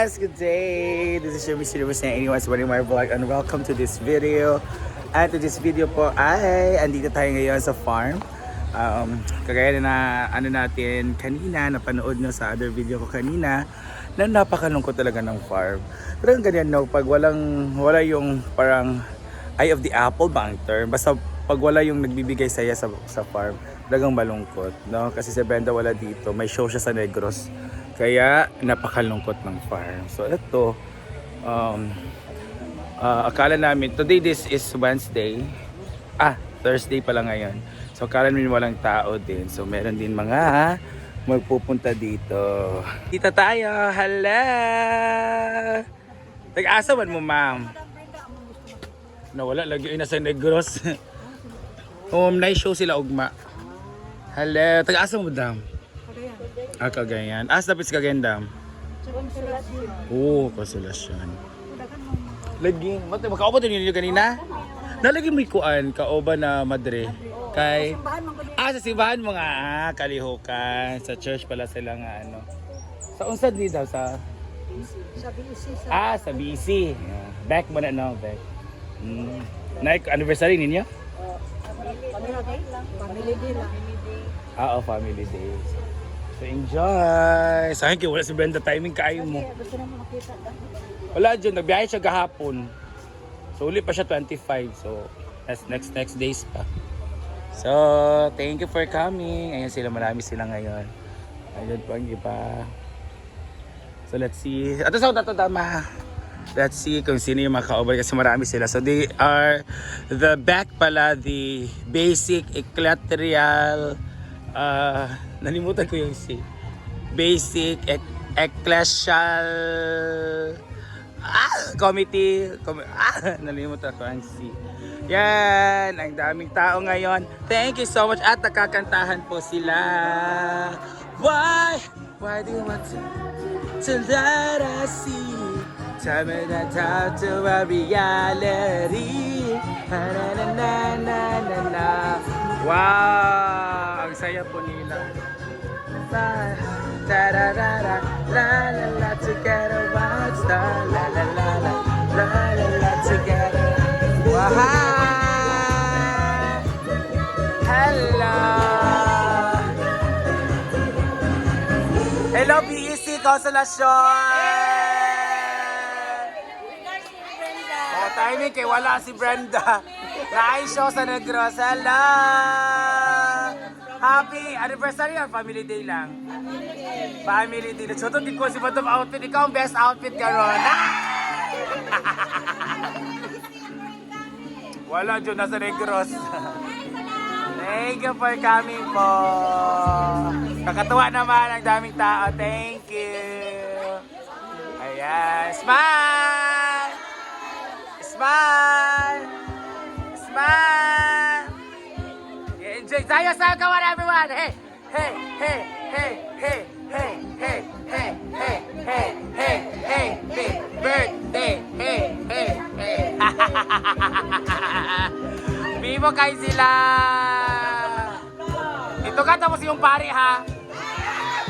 guys, good day. This is your Mr. Universe and anyone's watching my vlog and welcome to this video. And to this video po ay andito tayo ngayon sa farm. Kagaya na natin kanina, napanood nyo sa other video ko kanina na napakalungkot talaga ng farm. Pero ganyan no, pag wala yung parang eye of the apple ba ang term? Basta pag wala yung nagbibigay saya sa farm, talagang malungkot, no? Kasi si Brenda wala dito, may show siya sa Negros. Kaya napakalungkot ng farm. So ito, akala namin, today this is Wednesday. Thursday pala ngayon. So akala namin walang tao din. So meron din mga magpupunta dito. Dito tayo, hala! Tag-asa man mo, ma'am? Nawala, lagi yun na sa Negros. Night show sila, ugma. Hala, tag-asa mo, dam? Cagayan. Dapat sa Cagayan, dam? Konsolasyon. Lagi, makaoba din yun kanina? Nalagi mo ikuan, kaoba na madre. Kay, sa simbahan mo nga, kalihukan. Sa church pala sila nga, ano. Sa unsad ni daw, sa BC. Sa BC. Yeah. Back mo na, no? Back. Anniversary ninyo? Family day lang. Family day. So enjoy! Sa akin, wala si Brenda, timing kaayo mo. Gusto naman makita ka. Wala dyan, nagbiyahe siya gahapon. So uli pa siya 25, so that's next days pa. So, thank you for coming. Ayan sila, marami sila ngayon. Ayun po ang iba. So let's see. Ato sa dama. Let's see kung sino yung maka-over kasi marami sila. So they are the back pala, the basic ecclesial nalimutan ko yung si basic ecclesial committee nalimutan ko ang si. Yan, ang daming tao ngayon. Thank you so much at nakakantahan po sila. Why do you want to let us see? Tell me that how to a reality. Na. Wow! Ang saya po nila. Da-da-da-da, la-la-la, together, one star, la-la-la-la, la-la-la, together. Wow! Hello! Hello, PEC, Konsolasyon! Timing kay wala si Brenda. Live show sa Negros. Hello! Happy anniversary or family day lang? Family day. Nagsutot din ko si Batom outfit. Ikaw ang best outfit ka ron. Wala dyan nasa Negros. Thank you for coming po. Kakatuwa naman ang daming tao. Thank you. Ayan. Smile! Smile! Smile! Enjoy! Tayo sa kawan everyone! Hey! Hey! Hey! Hey! Hey! Hey! Hey! Hey! Hey! Hey! Hey! Hey! Big birthday! Hey! Hey! Hey! Vivo kayo sila! Ito ka tapos yung pari ha!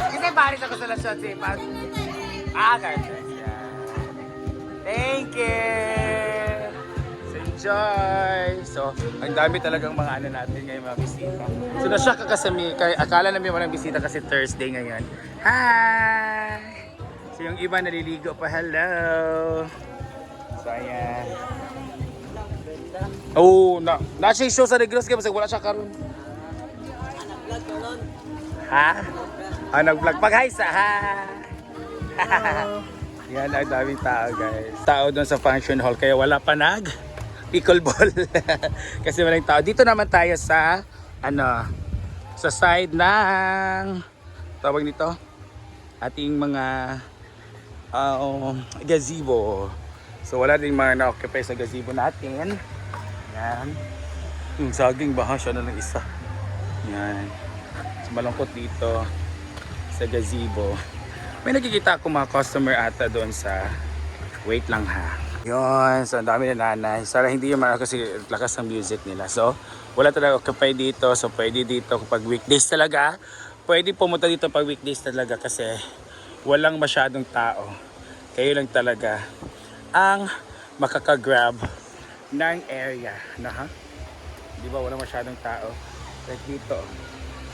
Kasi pari sa Konsolasyon si Pat. Guys. Thank you! Enjoy! So, ang dami talagang mga natin ngayon, mga bisita. So, na-shock ka kasi akala namin walang bisita kasi Thursday ngayon. Hi! So, yung iba naliligo pa. Hello! So, ayan. Na-siya show sa Negros kaya wala siya karon. Ha? Nag-vlog. Pag-hi sa ha! Yan, ang daming tao guys. Tao doon sa function hall kaya wala pa pickleball. Kasi walang tao. Dito naman tayo sa sa side ng tawag nito ating mga gazebo. So wala din mga na-occupy sa gazebo natin. Yan. Yung saging baha siya na lang isa. Yan. So, malungkot dito sa gazebo. May nakikita ako mga customer ata doon sa wait lang ha. Yun, so ang dami na nanay. Sana hindi yung marami kasi lakas ng music nila. So, wala talaga occupy dito. So, pwede dito kapag weekdays talaga. Pwede pumunta dito pag weekdays talaga kasi walang masyadong tao. kayo lang talaga ang makakagrab ng area na ha? Di ba wala masyadong tao like dito.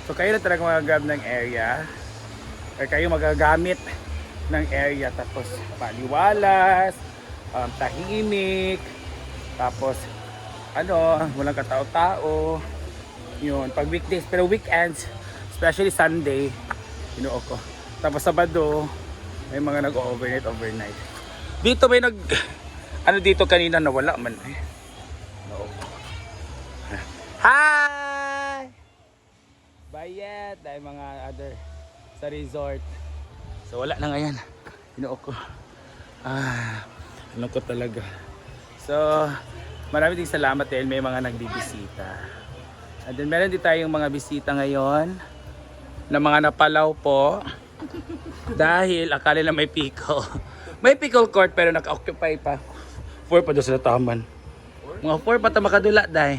So kayo lang talaga magagrab ng area or kayo magagamit ng area, tapos paliwalas, tahimik, tapos walang katao-tao yun pag weekdays, pero weekends especially Sunday Ginoo ko. Tapos Sabado may mga overnight. Dito may dito kanina nawala man eh. No. Hi! Bayet! Dahil mga other sa resort. So wala na ngayon. Ginoo ko. Ano ko talaga. So maraming salamat dahil may mga nagbibisita. And then meron din tayong mga bisita ngayon na mga napalaw po. Dahil akala na may pickle. May pickle court pero naka-occupy pa. 4 pa doon sa taman. Mga 4 pa ta makadula dahi.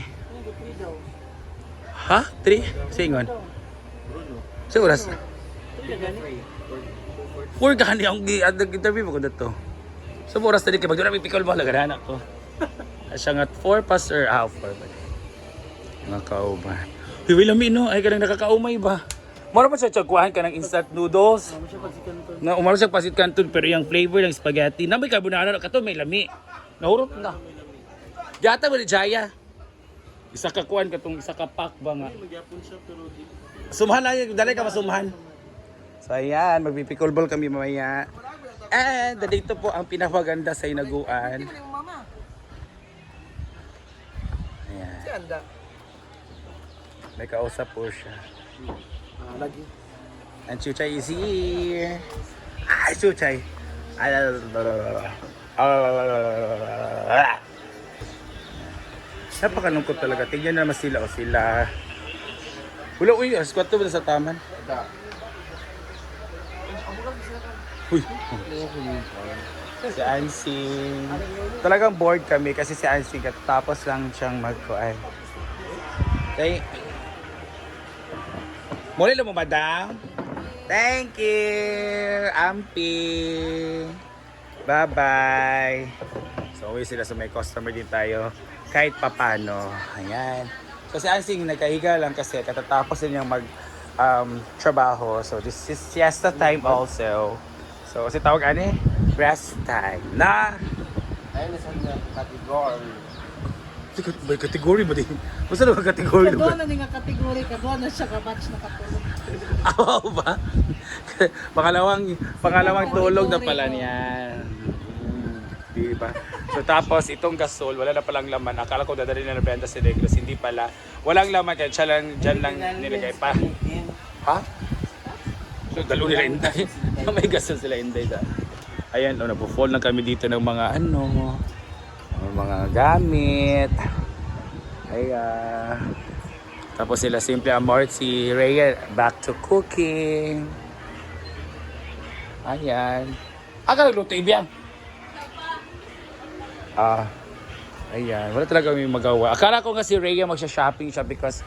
Ha? 3? Singon? Sa oras na? 4 gani ang interview mo ko dito. Sa oras na din kaya magdula may pickle ba? Lagadahan ako. Siya nga 4 pa sir. 4 pa. Mga kauban. Hiwi lami no? Ay ka lang nakakaumay ba? Mara pa siya tsagkuhan ka ng instant noodles. Na umaro siya pasit kanton pero yung flavor ng spaghetti. Na may carbonara ka to may lami. Nahurot na. Yata mo ni Jaya. Isa ka kuhan ka tong isa ka pack ba nga. Sumahan na yun. Dali ka masumahan. So ayan, magpipicol ball kami mamaya. And dito po ang pinakaganda sa Hinaguan. Ayan. May kausap po siya. Lagi. And Chuchay is here. Ay, Chuchay. Napakalungkot talaga. Tingnan naman sila o sila. Wala, uy, squat to ba sa taman? Uy. Si Ansing. Talagang bored kami kasi si Ansing tapos lang siyang magkuhan. Okay. Muli lang mo, madam. Thank you, Ampi. Bye-bye. So, uwi sila sa may customer din tayo. Kahit papano. Ayan. So, si Ansing nagkahiga lang kasi katatapos din niyang trabaho. So, this is siesta time also. So, kasi tawag rest time. Na? Ayun sa category. May kategory ba din? Basta na kategory Kadwa ba? na nga kategory, kadwa na siya kabatch na katulog. Oo ba? pangalawang tulog na pala niyan. Diba? So tapos itong gasol, wala na palang laman. Akala ko dadali na nabenta si Negros. Hindi pala. Walang laman kaya siya lang, dyan lang nilagay pa. Ha? So dalo nila Inday. May gasol sila Inday. Ayan, napo-fall na kami dito ng mga mga gamit. Tapos sila Simple Amort, si Rhea back to cooking. Ayan. Ka nagluto ibyan. Ayan. Wala talaga may magawa. Akala ko nga si Rhea magsha-shopping siya because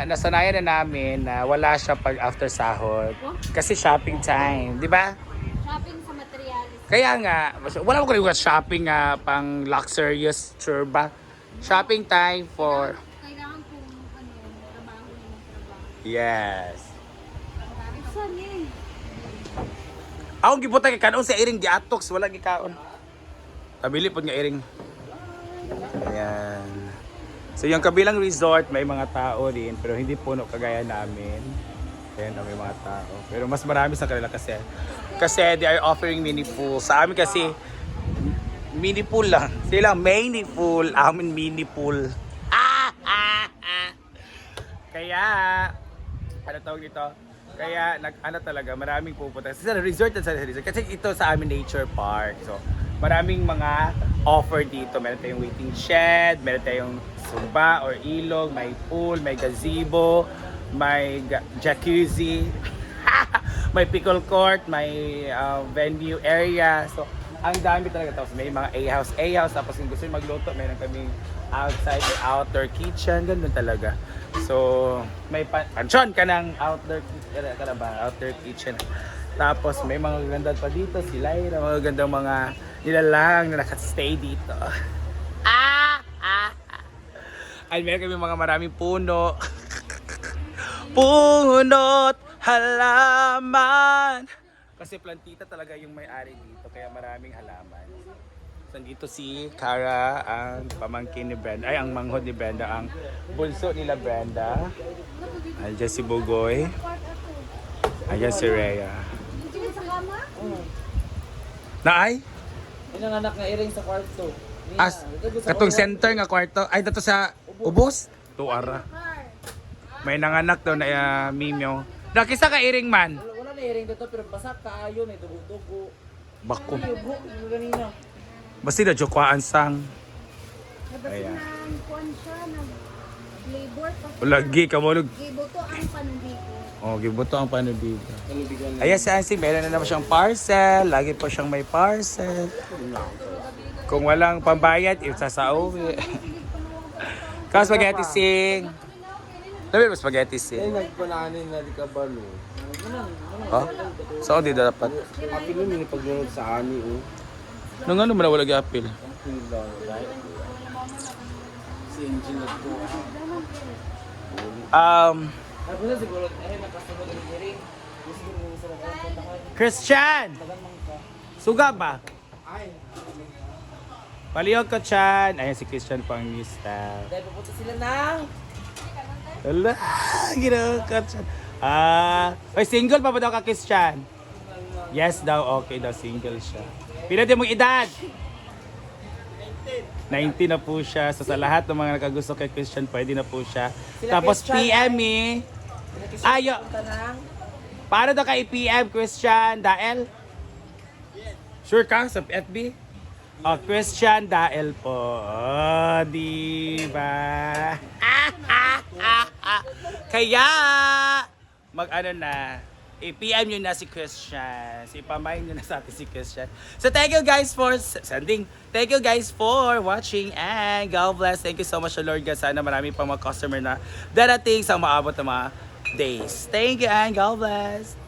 nasanayan na namin na wala siya pag after sahod. Kasi shopping time, di ba? Shopping sa materialis. Kaya nga, wala ko kayo shopping pang luxurious tour ba? Shopping time for... Kailangan kong trabaho ng trabaho. Yes. Saan eh? Akong gibuta kay kanon sa iring giatox, wala gikaon. Tabili pod nga iring. Ayan. So yung kabilang resort may mga tao din pero hindi puno kagaya namin. Ayan, may mga tao. Pero mas marami sa kanila kasi they are offering mini pool. Sa amin kasi mini pool lang. Sila mini pool, amin mini pool. Kaya ano tawag dito? Kaya talaga maraming pupunta. Sa resort at sa resort. Kasi ito sa amin nature park. So maraming mga offer dito. Meron tayong waiting shed, meron tayong sumba or ilog, may pool, may gazebo, may jacuzzi, may pickle court, may venue area. So ang dami talaga. Tapos may mga A-house. Tapos kung gusto nyo magluto, meron kaming outside or outdoor kitchen. Ganun talaga. So may pansyon ka ng outdoor kitchen. Tapos may mga ganda pa dito, si Lyra, mga gandang mga nilalang na nakastay dito. Ay, meron kami mga maraming puno. Punot halaman. Kasi plantita talaga yung may-ari dito, kaya maraming halaman. So, nandito si Cara, ang pamangkin ni Brenda, ay ang manghod ni Brenda, ang bunso nila Brenda. Andiyan si Bugoy. Ayan si Rhea. Sige sa kama? Naay? Yun ang anak nga iring sa kwarto. As, katong center nga kwarto. Ay, dito sa ubos? Tuara. May nanganak daw na Mimyo. Nakisa ka iring man? Wala na iring dito pero basak kaayo, may dugo-dugo. Bako. Dugo, yung ganina. Basta na jokwaan sang. Nabasa Ayan. ng kuwan siya, nag-labor. Lagi ka mo. Giboto ang panandiko. Oh, gibuto ang panubiga. Ayan si Ansi, meron na naman siyang parcel. Lagi po siyang may parcel. Kung walang pambayad, isasauwi. Ka spaghetti sing. Labi mo spaghetti Ay, sing. nagpananin na di ka ba no? Oh? Saan di dapat? Apil mo yung paglunod sa ani, oh. Nung ano man wala gi-apil? Apil lang, right? Si Engine nagpo. Ay, na siguro, ay, nakasunod ang iring. Siguro mo sa nagpuntahan. Christian! Suga ba? Ay, Palihog ko, Chan. Ayan si Christian Pangista. dahil pupunta sila ng... Ala, ginawa ka, Chan. Oy, single pa ba daw ka, Christian? Yes daw, okay daw, single siya. Pila din mong edad? 19 na po siya. So, sa lahat ng mga nakagusto kay Christian, pwede na po siya. Tapos PM eh. Ayo. Paano daw ka i-PM, Christian? Dael? Sure ka sa FB? Oh, Christian Dael po. Oh, diba? Kaya, mag-ano na, i-PM nyo na si Christian. So, ipamahin nyo na sa atin si Christian. So, thank you guys for sending. Thank you guys for watching and God bless. Thank you so much, Lord God. Sana marami pang mga customer na darating sa maabot na mga days. Thank you and God bless.